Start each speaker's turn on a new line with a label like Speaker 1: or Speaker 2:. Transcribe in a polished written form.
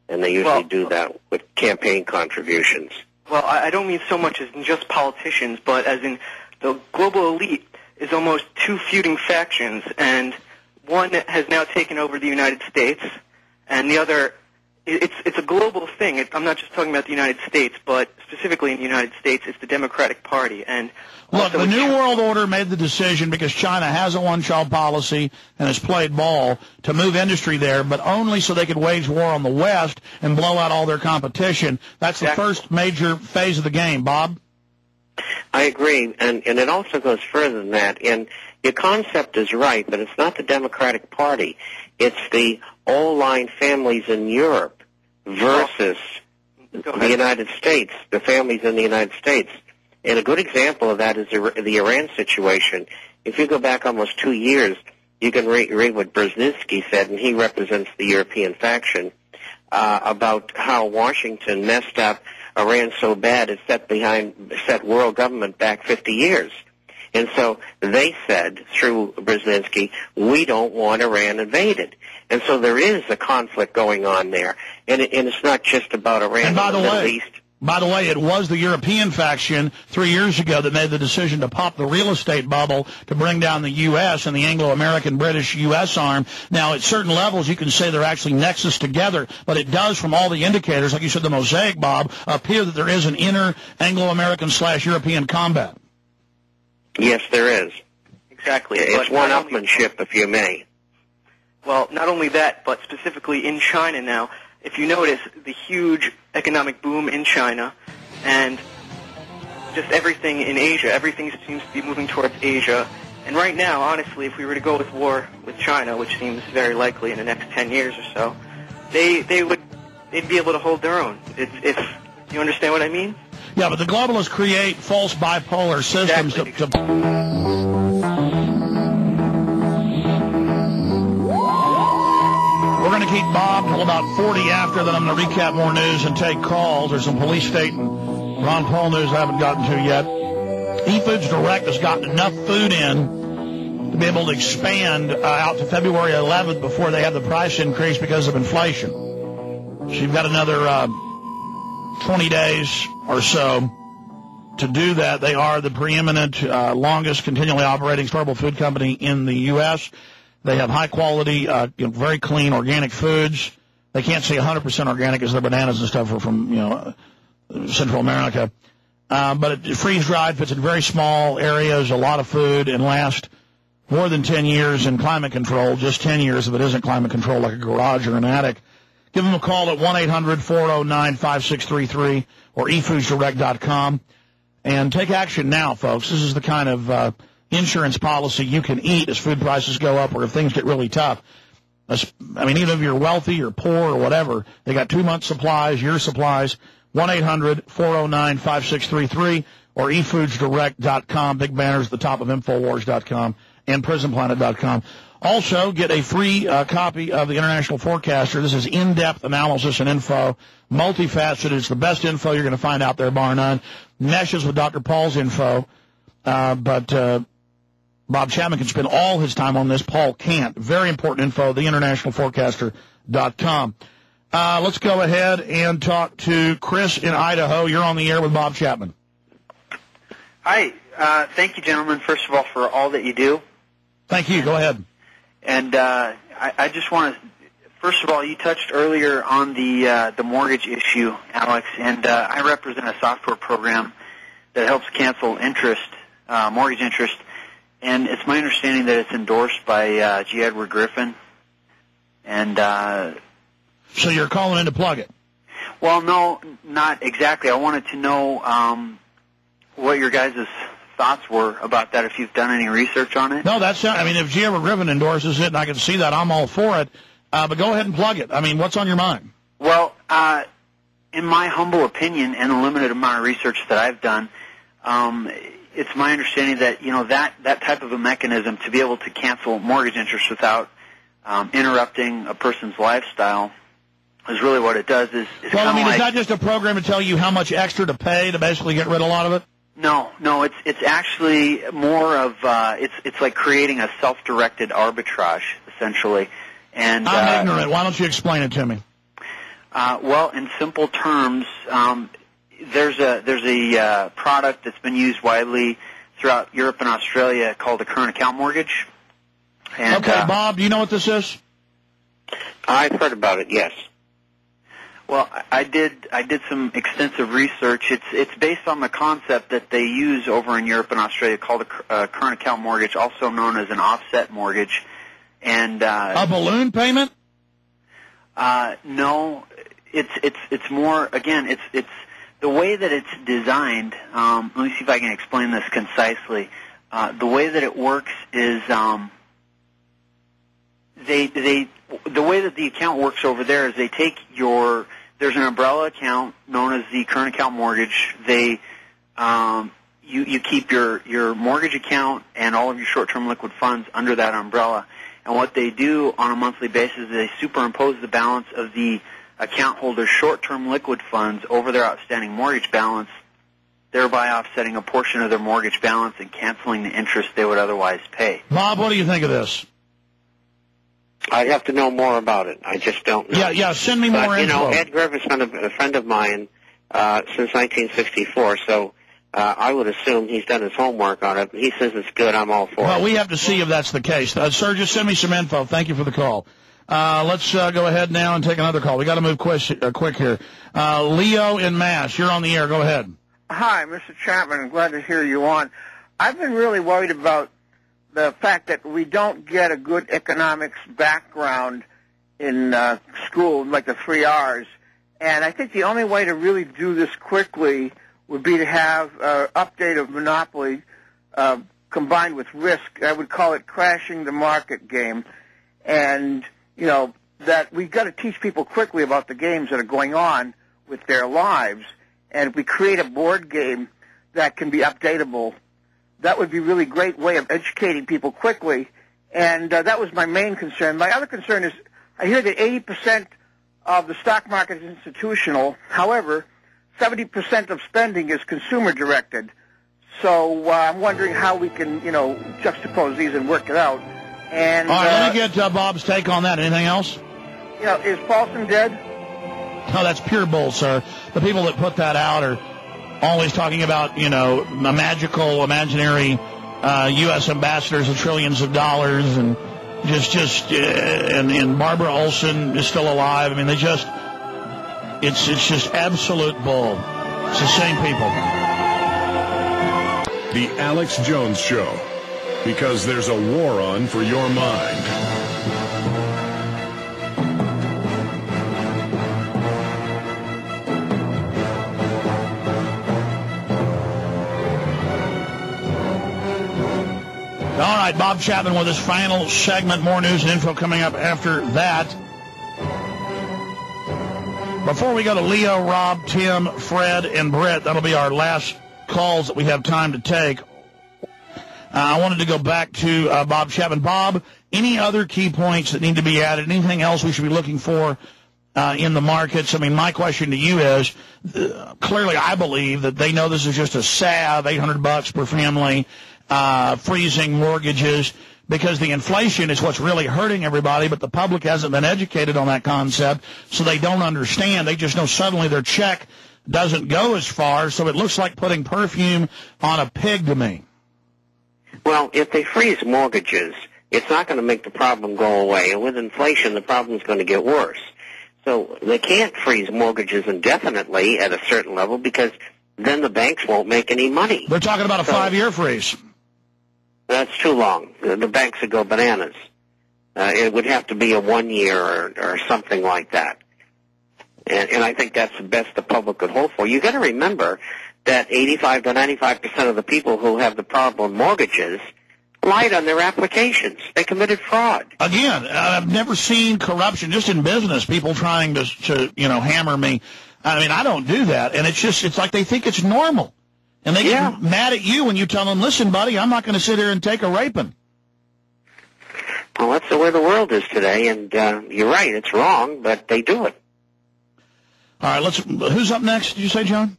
Speaker 1: and they usually do that with campaign contributions.
Speaker 2: Well, I don't mean so much as in just politicians, but as in the global elite is almost two feuding factions, and one has now taken over the United States, and the other, it's a global thing. I'm not just talking about the United States, but specifically in the United States, it's the Democratic Party. And
Speaker 3: look, the New World Order made the decision because China has a one-child policy and has played ball to move industry there, but only so they could wage war on the West and blow out all their competition. That's the first major phase of the game. Bob?
Speaker 1: I agree, and it also goes further than that. And your concept is right, but it's not the Democratic Party. It's the all-line families in Europe versus the United States, the families in the United States. And a good example of that is the Iran situation. If you go back almost 2 years, you can read what Brzezinski said, and he represents the European faction, about how Washington messed up Iran so bad it set world government back 50 years. And so they said, through Brzezinski, we don't want Iran invaded. And so there is a conflict going on there. And it's not just about Iran and the Middle East.
Speaker 3: By the way, it was the European faction 3 years ago that made the decision to pop the real estate bubble to bring down the U.S. and the Anglo-American British-U.S. arm. Now, at certain levels, you can say they're actually nexus together, but it does, from all the indicators, like you said, the mosaic, Bob, appear that there is an inner Anglo-American/European combat.
Speaker 1: Yes, there is.
Speaker 2: Exactly.
Speaker 1: It's one-upmanship, if you may.
Speaker 2: Well, not only that, but specifically in China now, if you notice the huge economic boom in China and just everything in Asia, everything seems to be moving towards Asia. And right now, honestly, if we were to go with war with China, which seems very likely in the next 10 years or so, they'd be able to hold their own. If you understand what I mean?
Speaker 3: Yeah, but the globalists create false bipolar systems We're going to keep Bob till about 40 after, then I'm going to recap more news and take calls. There's some police state and Ron Paul news I haven't gotten to yet. eFoods Direct has gotten enough food in to be able to expand out to February 11th before they have the price increase because of inflation. So you've got another 20 days or so to do that. They are the preeminent, longest continually operating storable food company in the U.S. They have high-quality, very clean organic foods. They can't say 100% organic because their bananas and stuff are from, Central America. But it freeze-dried, fits in very small areas, a lot of food, and lasts more than 10 years in climate control, just 10 years if it isn't climate control like a garage or an attic. Give them a call at 1-800-409-5633 or efoodsdirect.com. And take action now, folks. This is the kind of insurance policy you can eat as food prices go up or if things get really tough. I mean, even if you're wealthy or poor or whatever, they got 2 months' supplies, year supplies, 1-800-409-5633 or efoodsdirect.com. Big banners at the top of Infowars.com and PrisonPlanet.com. Also, get a free copy of the International Forecaster. This is in-depth analysis and info, multifaceted. It's the best info you're going to find out there, bar none. Meshes with Dr. Paul's info, but Bob Chapman can spend all his time on this. Paul can't. Very important info, theinternationalforecaster.com. Let's go ahead and talk to Chris in Idaho. You're on the air with Bob Chapman.
Speaker 4: Hi. Thank you, gentlemen, first of all, for all that you do.
Speaker 3: Thank you. Go ahead.
Speaker 4: And I just want to, first of all, you touched earlier on the mortgage issue, Alex, and I represent a software program that helps cancel interest, mortgage interest, and it's my understanding that it's endorsed by G. Edward Griffin. And
Speaker 3: so you're calling in to plug it?
Speaker 4: Well, no, not exactly. I wanted to know what your guys' thoughts were about that, if you've done any research on it.
Speaker 3: No, if G. Edward Griffin endorses it and I can see that, I'm all for it. But go ahead and plug it. I mean, what's on your mind?
Speaker 4: Well, in my humble opinion and the limited amount of research that I've done, it's my understanding that, that type of a mechanism to be able to cancel mortgage interest without interrupting a person's lifestyle is really what it does. Is
Speaker 3: that just a program to tell you how much extra to pay to basically get rid of a lot of it?
Speaker 4: No, it's actually more of it's like creating a self-directed arbitrage, essentially. And
Speaker 3: I'm ignorant. Why don't you explain it to me?
Speaker 4: Well, in simple terms, there's a product that's been used widely throughout Europe and Australia called a current account mortgage. And,
Speaker 3: okay, Bob, do you know what this is?
Speaker 1: I've heard about it, yes.
Speaker 4: Well, I did some extensive research. It's based on the concept that they use over in Europe and Australia called a current account mortgage, also known as an offset mortgage. And
Speaker 3: a balloon payment?
Speaker 4: No, it's more, again, it's the way that it's designed. Let me see if I can explain this concisely. The way that it works is the way that the account works over there is they take there's an umbrella account known as the current account mortgage. They you keep your mortgage account and all of your short-term liquid funds under that umbrella. And what they do on a monthly basis is they superimpose the balance of the account holder's short-term liquid funds over their outstanding mortgage balance, thereby offsetting a portion of their mortgage balance and canceling the interest they would otherwise pay.
Speaker 3: Bob, what do you think of this?
Speaker 1: I'd have to know more about it. I just don't know.
Speaker 3: Yeah, send me more info.
Speaker 1: You know, Ed Griffith's been a friend of mine since 1964, so I would assume he's done his homework on it. He says it's good. I'm all for it.
Speaker 3: Well, we have to see if that's the case. Sir, just send me some info. Thank you for the call. Let's go ahead now and take another call. We got to move quick here. Leo in Mass, you're on the air. Go ahead.
Speaker 5: Hi, Mr. Chapman. I'm glad to hear you on. I've been really worried about the fact that we don't get a good economics background in school, like the 3 R's. And I think the only way to really do this quickly would be to have an update of monopoly combined with risk. I would call it crashing the market game. And, you know, that we've got to teach people quickly about the games that are going on with their lives. And if we create a board game that can be updatable, that would be a really great way of educating people quickly. And that was my main concern. My other concern is I hear that 80% of the stock market is institutional. However, 70% of spending is consumer-directed. So I'm wondering how we can, you know, juxtapose these and work it out. And
Speaker 3: all right, let me get Bob's take on that. Anything else?
Speaker 5: You know, is Paulson dead?
Speaker 3: No, that's pure bull, sir. The people that put that out are always talking about, you know, a magical, imaginary U.S. ambassadors of trillions of dollars, and and Barbara Olson is still alive. I mean, it's just absolute bull. It's the same people.
Speaker 6: The Alex Jones Show, because there's a war on for your mind.
Speaker 3: All right, Bob Chapman with his final segment. More news and info coming up after that. Before we go to Leo, Rob, Tim, Fred, and Brett, that'll be our last calls that we have time to take. I wanted to go back to Bob Chapman. Bob, any other key points that need to be added? Anything else we should be looking for in the markets? I mean, my question to you is, clearly I believe that they know this is just a salve, $800 per family, freezing mortgages, because the inflation is what's really hurting everybody, but the public hasn't been educated on that concept, so they don't understand. They just know suddenly their check doesn't go as far, so it looks like putting perfume on a pig to me.
Speaker 1: Well, if they freeze mortgages, it's not going to make the problem go away, and with inflation, the problem's going to get worse. So they can't freeze mortgages indefinitely at a certain level, because then the banks won't make any money.
Speaker 3: They're talking about a 5-year freeze.
Speaker 1: That's too long. The banks would go bananas. It would have to be a 1 year or something like that. And I think that's the best the public could hope for. You got to remember that 85 to 95% of the people who have the problem mortgages lied on their applications. They committed fraud. Again,
Speaker 3: I've never seen corruption just in business, people trying to hammer me. I mean, I don't do that. And it's like they think it's normal. And they get mad at you when you tell them, listen, buddy, I'm not going to sit here and take a raping.
Speaker 1: Well, that's the way the world is today, and you're right, it's wrong, but they do it.
Speaker 3: All right, who's up next, did you say, John?